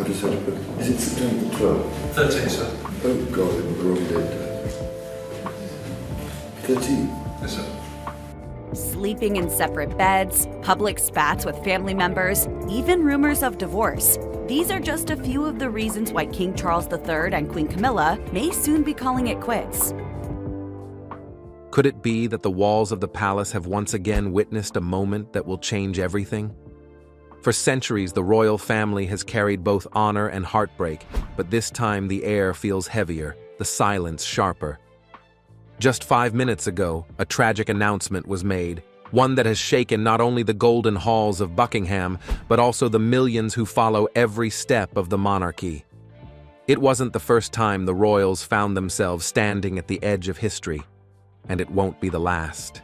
How does that put? Is it September 12th? 13th, sir. Oh God, it was wrong date. 13. Yes, sir. Sleeping in separate beds, public spats with family members, even rumors of divorce. These are just a few of the reasons why King Charles III and Queen Camilla may soon be calling it quits. Could it be that the walls of the palace have once again witnessed a moment that will change everything? For centuries, the royal family has carried both honor and heartbreak, but this time the air feels heavier, the silence sharper. Just 5 minutes ago, a tragic announcement was made, one that has shaken not only the golden halls of Buckingham, but also the millions who follow every step of the monarchy. It wasn't the first time the royals found themselves standing at the edge of history, and it won't be the last.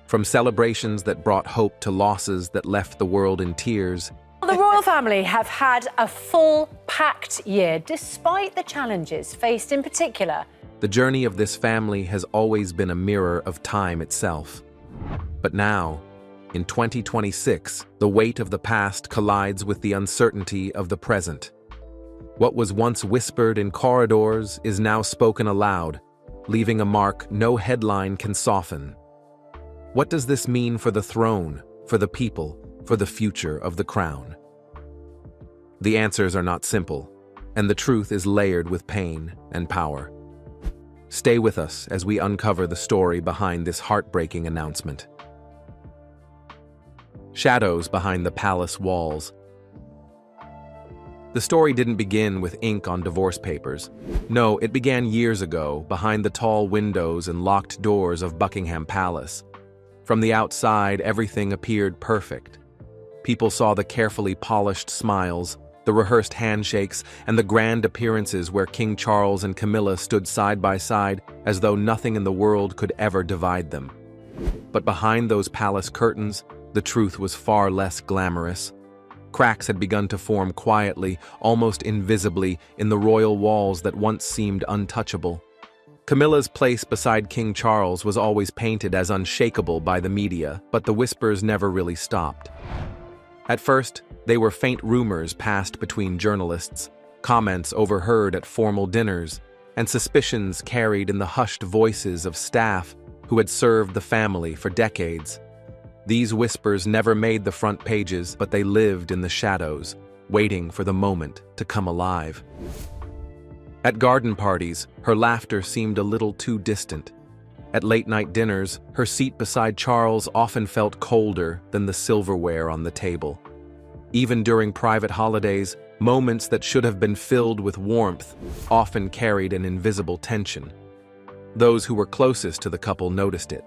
From celebrations that brought hope to losses that left the world in tears, The royal family have had a full-packed year, despite the challenges faced in particular. the journey of this family has always been a mirror of time itself. But now, in 2026, the weight of the past collides with the uncertainty of the present. What was once whispered in corridors is now spoken aloud, leaving a mark no headline can soften. What does this mean for the throne, for the people, for the future of the crown? The answers are not simple, and the truth is layered with pain and power. Stay with us as we uncover the story behind this heartbreaking announcement. Shadows behind the palace walls. The story didn't begin with ink on divorce papers. No, it began years ago, behind the tall windows and locked doors of Buckingham Palace. From the outside, everything appeared perfect. People saw the carefully polished smiles, the rehearsed handshakes, and the grand appearances where King Charles and Camilla stood side by side as though nothing in the world could ever divide them. But behind those palace curtains, the truth was far less glamorous. Cracks had begun to form quietly, almost invisibly, in the royal walls that once seemed untouchable. Camilla's place beside King Charles was always painted as unshakable by the media, but the whispers never really stopped. At first, they were faint rumors passed between journalists, comments overheard at formal dinners, and suspicions carried in the hushed voices of staff who had served the family for decades. These whispers never made the front pages, but they lived in the shadows, waiting for the moment to come alive. At garden parties, her laughter seemed a little too distant. At late-night dinners, her seat beside Charles often felt colder than the silverware on the table. Even during private holidays, moments that should have been filled with warmth often carried an invisible tension. Those who were closest to the couple noticed it.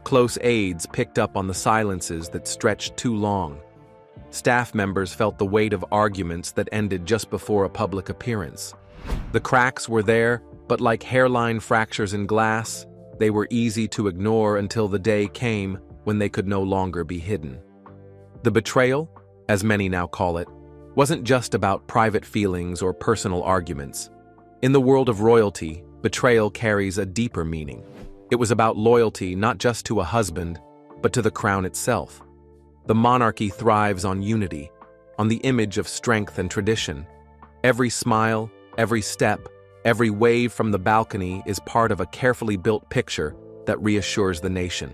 Close aides picked up on the silences that stretched too long. Staff members felt the weight of arguments that ended just before a public appearance. The cracks were there, but like hairline fractures in glass, they were easy to ignore until the day came when they could no longer be hidden. The betrayal, as many now call it, wasn't just about private feelings or personal arguments. In the world of royalty, betrayal carries a deeper meaning. It was about loyalty not just to a husband, but to the crown itself. The monarchy thrives on unity, on the image of strength and tradition. Every smile, every step, every wave from the balcony is part of a carefully built picture that reassures the nation.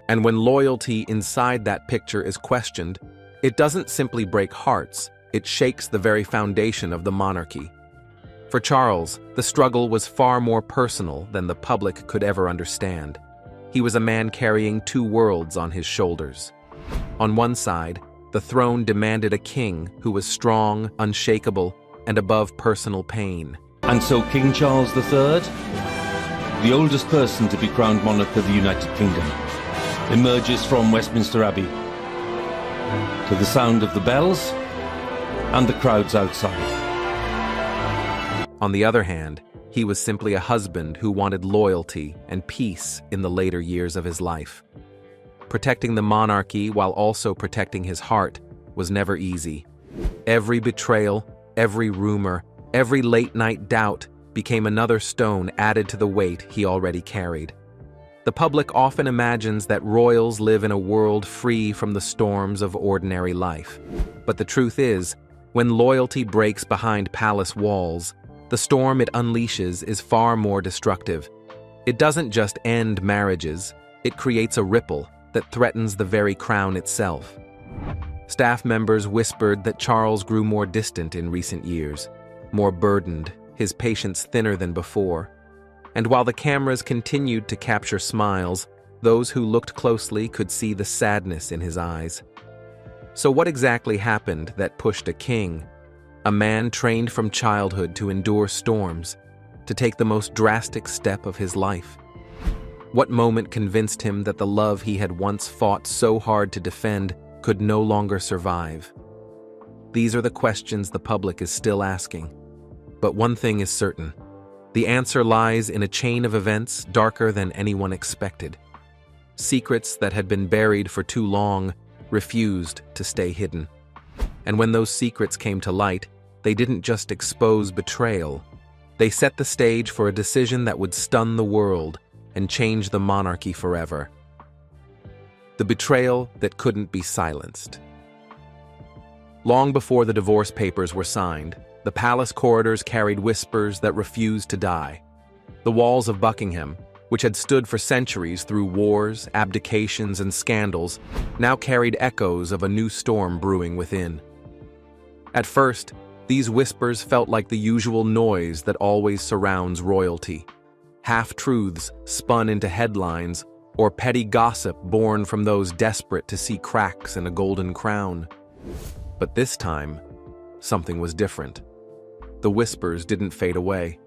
And when loyalty inside that picture is questioned, it doesn't simply break hearts, it shakes the very foundation of the monarchy. For Charles, the struggle was far more personal than the public could ever understand. He was a man carrying two worlds on his shoulders. On one side, the throne demanded a king who was strong, unshakable, and above personal pain. And so King Charles III, the oldest person to be crowned monarch of the United Kingdom, emerges from Westminster Abbey to the sound of the bells and the crowds outside. On the other hand, he was simply a husband who wanted loyalty and peace in the later years of his life. Protecting the monarchy while also protecting his heart was never easy. Every betrayal, every rumor, every late-night doubt became another stone added to the weight he already carried. The public often imagines that royals live in a world free from the storms of ordinary life. But the truth is, When loyalty breaks behind palace walls, the storm it unleashes is far more destructive. It doesn't just end marriages, it creates a ripple that threatens the very crown itself. Staff members whispered that Charles grew more distant in recent years, more burdened, his patience thinner than before. And while the cameras continued to capture smiles, those who looked closely could see the sadness in his eyes. So what exactly happened that pushed a king, a man trained from childhood to endure storms, to take the most drastic step of his life? What moment convinced him that the love he had once fought so hard to defend could no longer survive? These are the questions the public is still asking. But one thing is certain. The answer lies in a chain of events darker than anyone expected. Secrets that had been buried for too long refused to stay hidden. And when those secrets came to light, they didn't just expose betrayal. They set the stage for a decision that would stun the world and change the monarchy forever. The betrayal that couldn't be silenced. Long before the divorce papers were signed, the palace corridors carried whispers that refused to die. The walls of Buckingham, which had stood for centuries through wars, abdications, and scandals, now carried echoes of a new storm brewing within. At first, these whispers felt like the usual noise that always surrounds royalty. Half-truths spun into headlines, or petty gossip born from those desperate to see cracks in a golden crown. But this time, something was different. The whispers didn't fade away.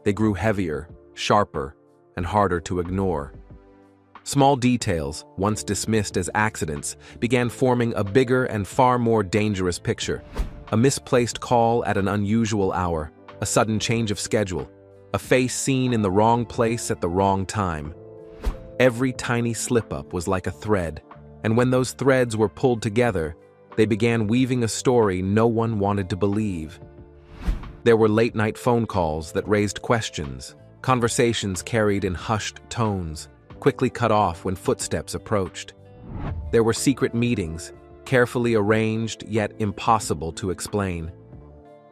They grew heavier, sharper, and harder to ignore. Small details, once dismissed as accidents, began forming a bigger and far more dangerous picture. A misplaced call at an unusual hour, a sudden change of schedule, a face seen in the wrong place at the wrong time. Every tiny slip-up was like a thread, and when those threads were pulled together, they began weaving a story no one wanted to believe. There were late-night phone calls that raised questions, conversations carried in hushed tones, quickly cut off when footsteps approached. There were secret meetings, carefully arranged yet impossible to explain.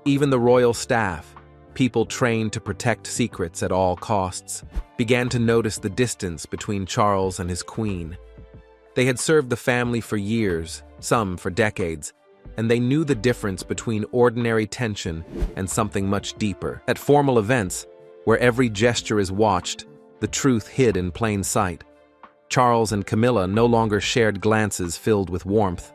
Even the royal staff, people trained to protect secrets at all costs, began to notice the distance between Charles and his queen. They had served the family for years, some for decades, and they knew the difference between ordinary tension and something much deeper. At formal events, where every gesture is watched, the truth hid in plain sight. Charles and Camilla no longer shared glances filled with warmth.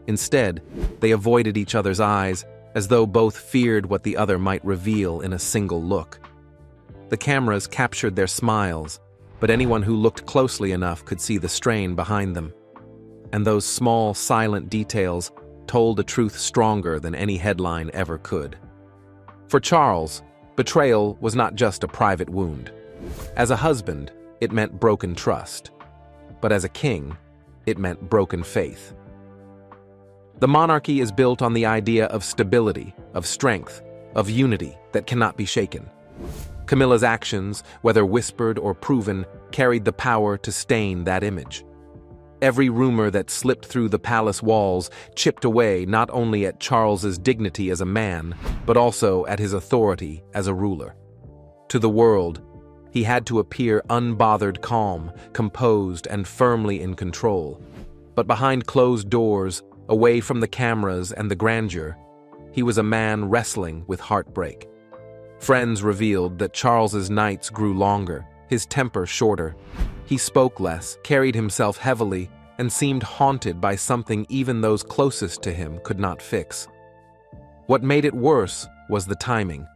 Instead, they avoided each other's eyes, as though both feared what the other might reveal in a single look. The cameras captured their smiles, but anyone who looked closely enough could see the strain behind them. And those small, silent details told a truth stronger than any headline ever could. For Charles, betrayal was not just a private wound. As a husband, it meant broken trust. But as a king, it meant broken faith. The monarchy is built on the idea of stability, of strength, of unity that cannot be shaken. Camilla's actions, whether whispered or proven, carried the power to stain that image. Every rumor that slipped through the palace walls chipped away not only at Charles's dignity as a man, but also at his authority as a ruler. To the world, he had to appear unbothered, calm, composed, and firmly in control. But behind closed doors, away from the cameras and the grandeur, he was a man wrestling with heartbreak. Friends revealed that Charles's nights grew longer, his temper shorter. He spoke less, carried himself heavily, and seemed haunted by something even those closest to him could not fix. What made it worse was the timing.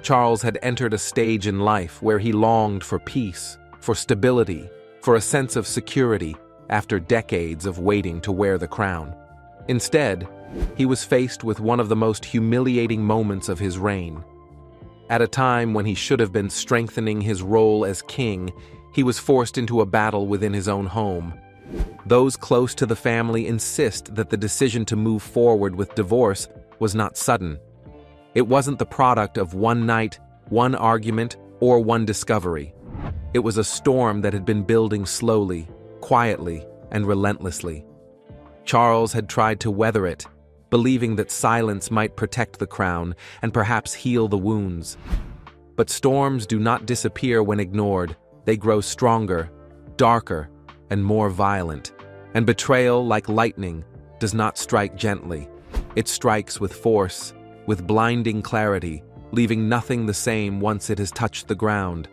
Charles had entered a stage in life where he longed for peace, for stability, for a sense of security after decades of waiting to wear the crown. Instead, he was faced with one of the most humiliating moments of his reign. At a time when he should have been strengthening his role as king, he was forced into a battle within his own home. Those close to the family insist that the decision to move forward with divorce was not sudden. It wasn't the product of one night, one argument, or one discovery. It was a storm that had been building slowly, quietly, and relentlessly. Charles had tried to weather it, believing that silence might protect the crown and perhaps heal the wounds. But storms do not disappear when ignored. They grow stronger, darker, and more violent. And betrayal, like lightning, does not strike gently. It strikes with force, with blinding clarity, leaving nothing the same once it has touched the ground.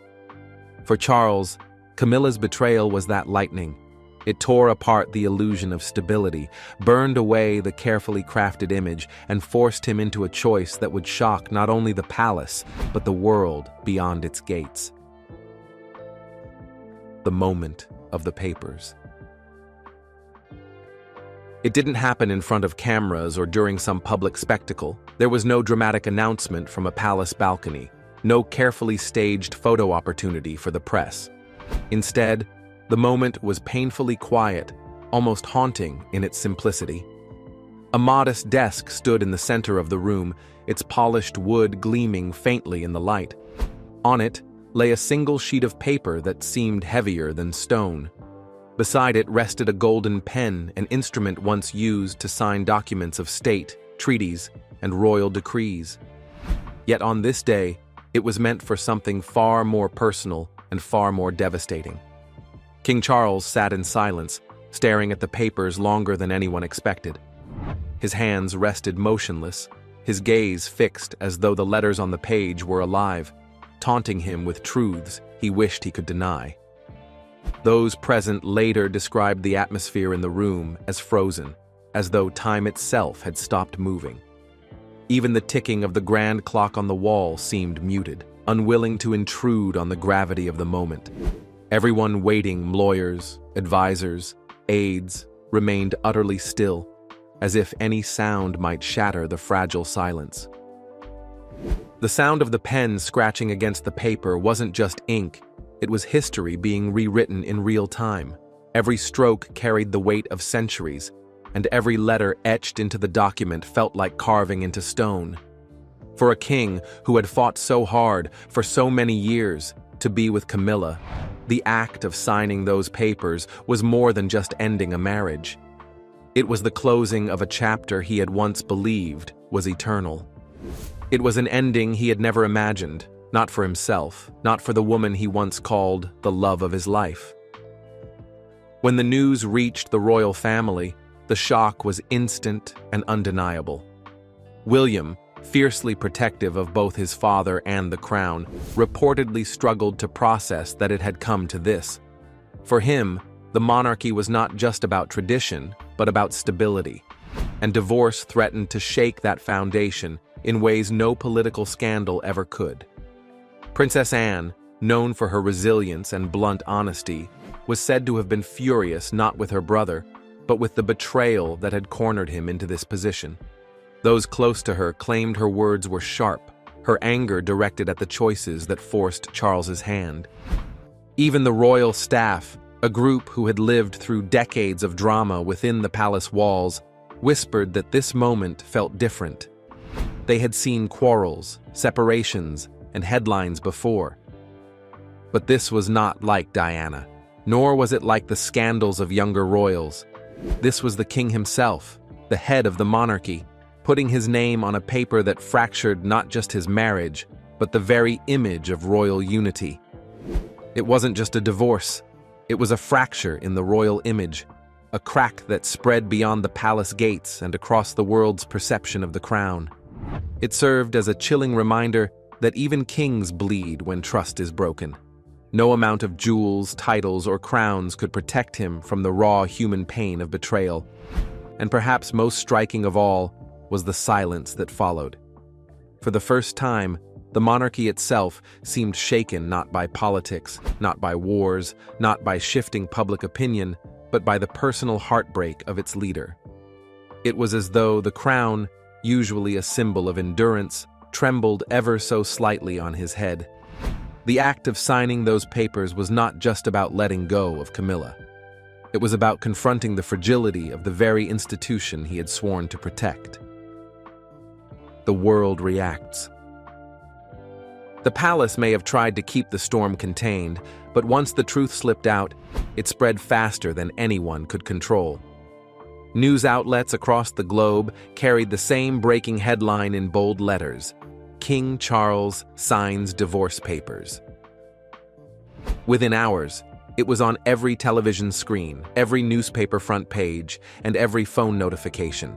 For Charles, Camilla's betrayal was that lightning. It tore apart the illusion of stability, burned away the carefully crafted image, and forced him into a choice that would shock not only the palace, but the world beyond its gates. The moment of the papers. It didn't happen in front of cameras or during some public spectacle. There was no dramatic announcement from a palace balcony, no carefully staged photo opportunity for the press. Instead, the moment was painfully quiet, almost haunting in its simplicity. A modest desk stood in the center of the room, its polished wood gleaming faintly in the light. On it lay a single sheet of paper that seemed heavier than stone. Beside it rested a golden pen, an instrument once used to sign documents of state, treaties, and royal decrees. Yet on this day, it was meant for something far more personal and far more devastating. King Charles sat in silence, staring at the papers longer than anyone expected. His hands rested motionless, his gaze fixed as though the letters on the page were alive, taunting him with truths he wished he could deny. Those present later described the atmosphere in the room as frozen, as though time itself had stopped moving. Even the ticking of the grand clock on the wall seemed muted, unwilling to intrude on the gravity of the moment. Everyone waiting, lawyers, advisors, aides, remained utterly still, as if any sound might shatter the fragile silence. The sound of the pen scratching against the paper wasn't just ink, it was history being rewritten in real time. Every stroke carried the weight of centuries, and every letter etched into the document felt like carving into stone. For a king who had fought so hard for so many years to be with Camilla, the act of signing those papers was more than just ending a marriage. It was the closing of a chapter he had once believed was eternal. It was an ending he had never imagined, not for himself, not for the woman he once called the love of his life. When the news reached the royal family, the shock was instant and undeniable. William, fiercely protective of both his father and the crown, reportedly struggled to process that it had come to this. For him, the monarchy was not just about tradition, but about stability, and divorce threatened to shake that foundation in ways no political scandal ever could. Princess Anne, known for her resilience and blunt honesty, was said to have been furious not with her brother, but with the betrayal that had cornered him into this position. Those close to her claimed her words were sharp, her anger directed at the choices that forced Charles's hand. Even the royal staff, a group who had lived through decades of drama within the palace walls, whispered that this moment felt different. They had seen quarrels, separations, and headlines before. But this was not like Diana, nor was it like the scandals of younger royals. This was the king himself, the head of the monarchy, putting his name on a paper that fractured not just his marriage, but the very image of royal unity. It wasn't just a divorce, it was a fracture in the royal image, a crack that spread beyond the palace gates and across the world's perception of the crown. It served as a chilling reminder that even kings bleed when trust is broken. No amount of jewels, titles, or crowns could protect him from the raw human pain of betrayal. And perhaps most striking of all was the silence that followed. For the first time, the monarchy itself seemed shaken not by politics, not by wars, not by shifting public opinion, but by the personal heartbreak of its leader. It was as though the crown, usually a symbol of endurance, trembled ever so slightly on his head. The act of signing those papers was not just about letting go of Camilla. It was about confronting the fragility of the very institution he had sworn to protect. The world reacts. The palace may have tried to keep the storm contained, but once the truth slipped out, it spread faster than anyone could control. News outlets across the globe carried the same breaking headline in bold letters: King Charles signs divorce papers. Within hours, it was on every television screen, every newspaper front page, and every phone notification.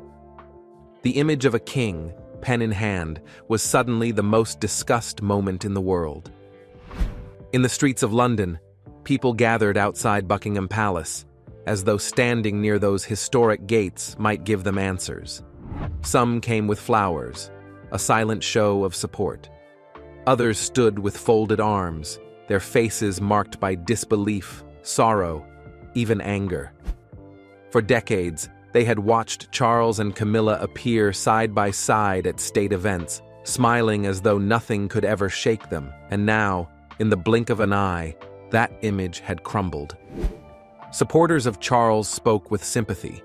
The image of a king, pen in hand, was suddenly the most discussed moment in the world. In the streets of London, people gathered outside Buckingham Palace, as though standing near those historic gates might give them answers. Some came with flowers, a silent show of support. Others stood with folded arms, their faces marked by disbelief, sorrow, even anger. For decades, they had watched Charles and Camilla appear side by side at state events, smiling as though nothing could ever shake them, and now, in the blink of an eye, that image had crumbled. Supporters of Charles spoke with sympathy,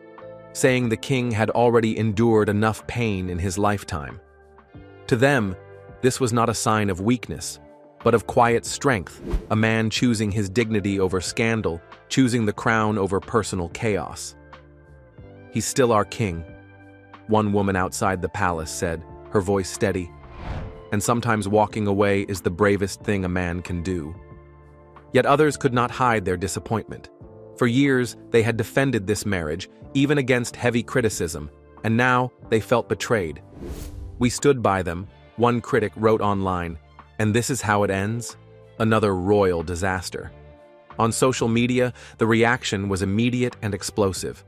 saying the king had already endured enough pain in his lifetime. To them, this was not a sign of weakness, but of quiet strength, a man choosing his dignity over scandal, choosing the crown over personal chaos. "He's still our king," one woman outside the palace said, her voice steady. "And sometimes walking away is the bravest thing a man can do." Yet others could not hide their disappointment. For years, they had defended this marriage, even against heavy criticism, and now they felt betrayed. "We stood by them," one critic wrote online, "and this is how it ends? Another royal disaster." On social media, the reaction was immediate and explosive.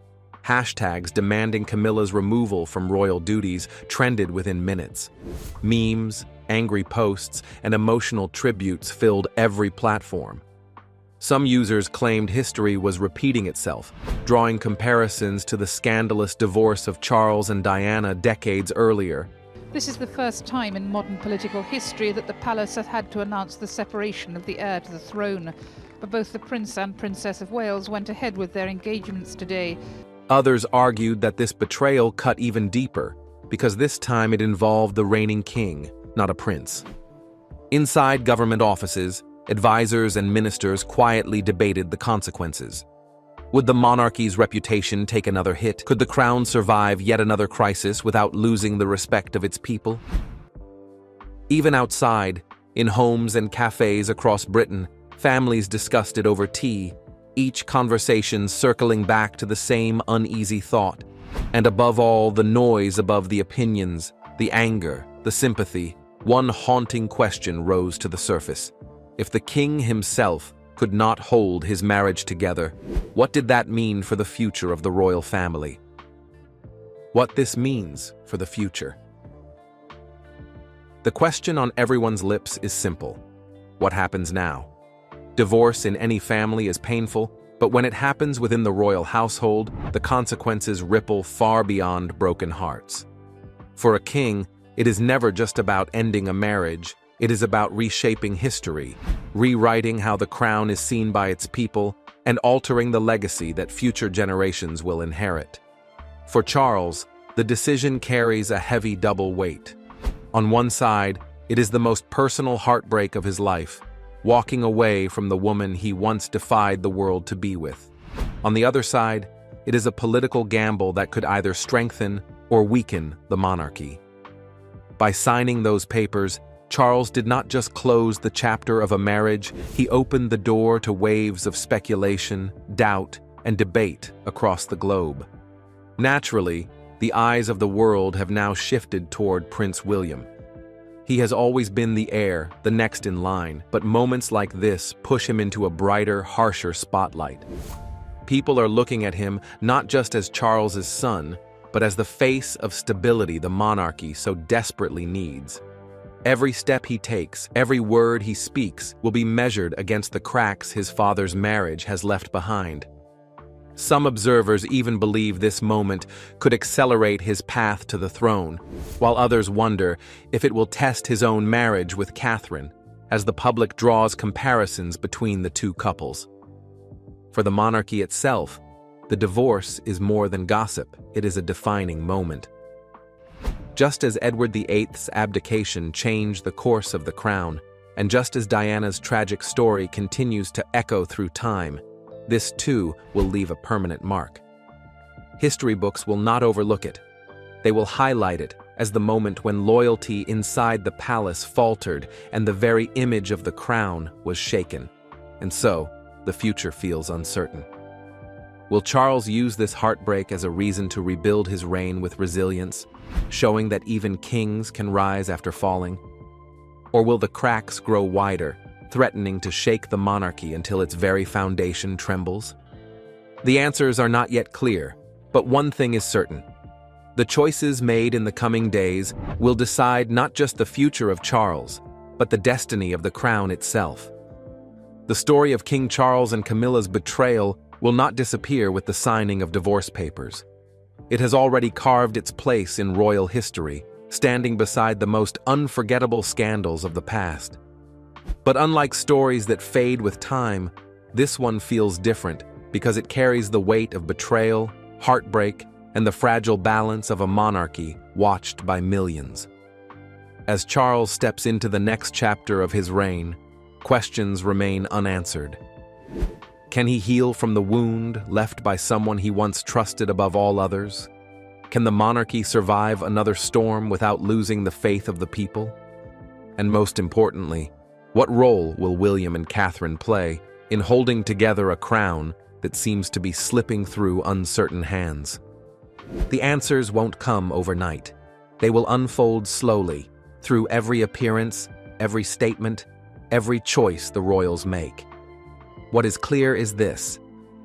Hashtags demanding Camilla's removal from royal duties trended within minutes. Memes, angry posts, and emotional tributes filled every platform. Some users claimed history was repeating itself, drawing comparisons to the scandalous divorce of Charles and Diana decades earlier. This is the first time in modern political history that the palace has had to announce the separation of the heir to the throne. But both the Prince and Princess of Wales went ahead with their engagements today. Others argued that this betrayal cut even deeper, because this time it involved the reigning king, not a prince. Inside government offices, advisors and ministers quietly debated the consequences. Would the monarchy's reputation take another hit? Could the crown survive yet another crisis without losing the respect of its people? Even outside, in homes and cafes across Britain, families discussed it over tea, each conversation circling back to the same uneasy thought. And above all, the noise above the opinions, the anger, the sympathy, one haunting question rose to the surface. If the king himself could not hold his marriage together, what did that mean for the future of the royal family? What this means for the future? The question on everyone's lips is simple. What happens now? Divorce in any family is painful, but when it happens within the royal household, the consequences ripple far beyond broken hearts. For a king, it is never just about ending a marriage. It is about reshaping history, rewriting how the crown is seen by its people, and altering the legacy that future generations will inherit. For Charles, the decision carries a heavy double weight. On one side, it is the most personal heartbreak of his life, walking away from the woman he once defied the world to be with. On the other side, it is a political gamble that could either strengthen or weaken the monarchy. By signing those papers, Charles did not just close the chapter of a marriage, he opened the door to waves of speculation, doubt, and debate across the globe. Naturally, the eyes of the world have now shifted toward Prince William. He has always been the heir, the next in line, but moments like this push him into a brighter, harsher spotlight. People are looking at him not just as Charles's son, but as the face of stability the monarchy so desperately needs. Every step he takes, every word he speaks, will be measured against the cracks his father's marriage has left behind. Some observers even believe this moment could accelerate his path to the throne, while others wonder if it will test his own marriage with Catherine, as the public draws comparisons between the two couples. For the monarchy itself, the divorce is more than gossip, it is a defining moment. Just as Edward VIII's abdication changed the course of the crown, and just as Diana's tragic story continues to echo through time, this too will leave a permanent mark. history books will not overlook it. They will highlight it as the moment when loyalty inside the palace faltered and the very image of the crown was shaken. And so, the future feels uncertain. Will Charles use this heartbreak as a reason to rebuild his reign with resilience, showing that even kings can rise after falling? Or will the cracks grow wider, threatening to shake the monarchy until its very foundation trembles? The answers are not yet clear, but one thing is certain. The choices made in the coming days will decide not just the future of Charles, but the destiny of the crown itself. The story of King Charles and Camilla's betrayal will not disappear with the signing of divorce papers. It has already carved its place in royal history, standing beside the most unforgettable scandals of the past. But unlike stories that fade with time, this one feels different because it carries the weight of betrayal, heartbreak, and the fragile balance of a monarchy watched by millions. As Charles steps into the next chapter of his reign, questions remain unanswered. Can he heal from the wound left by someone he once trusted above all others? Can the monarchy survive another storm without losing the faith of the people? And most importantly, what role will William and Catherine play in holding together a crown that seems to be slipping through uncertain hands? The answers won't come overnight. They will unfold slowly, through every appearance, every statement, every choice the royals make. What is clear is this: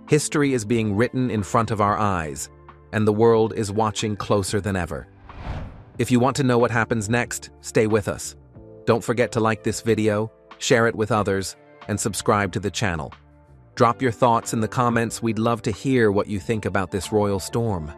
history is being written in front of our eyes, and the world is watching closer than ever. If you want to know what happens next, stay with us. Don't forget to like this video, share it with others, and subscribe to the channel. Drop your thoughts in the comments. We'd love to hear what you think about this royal storm.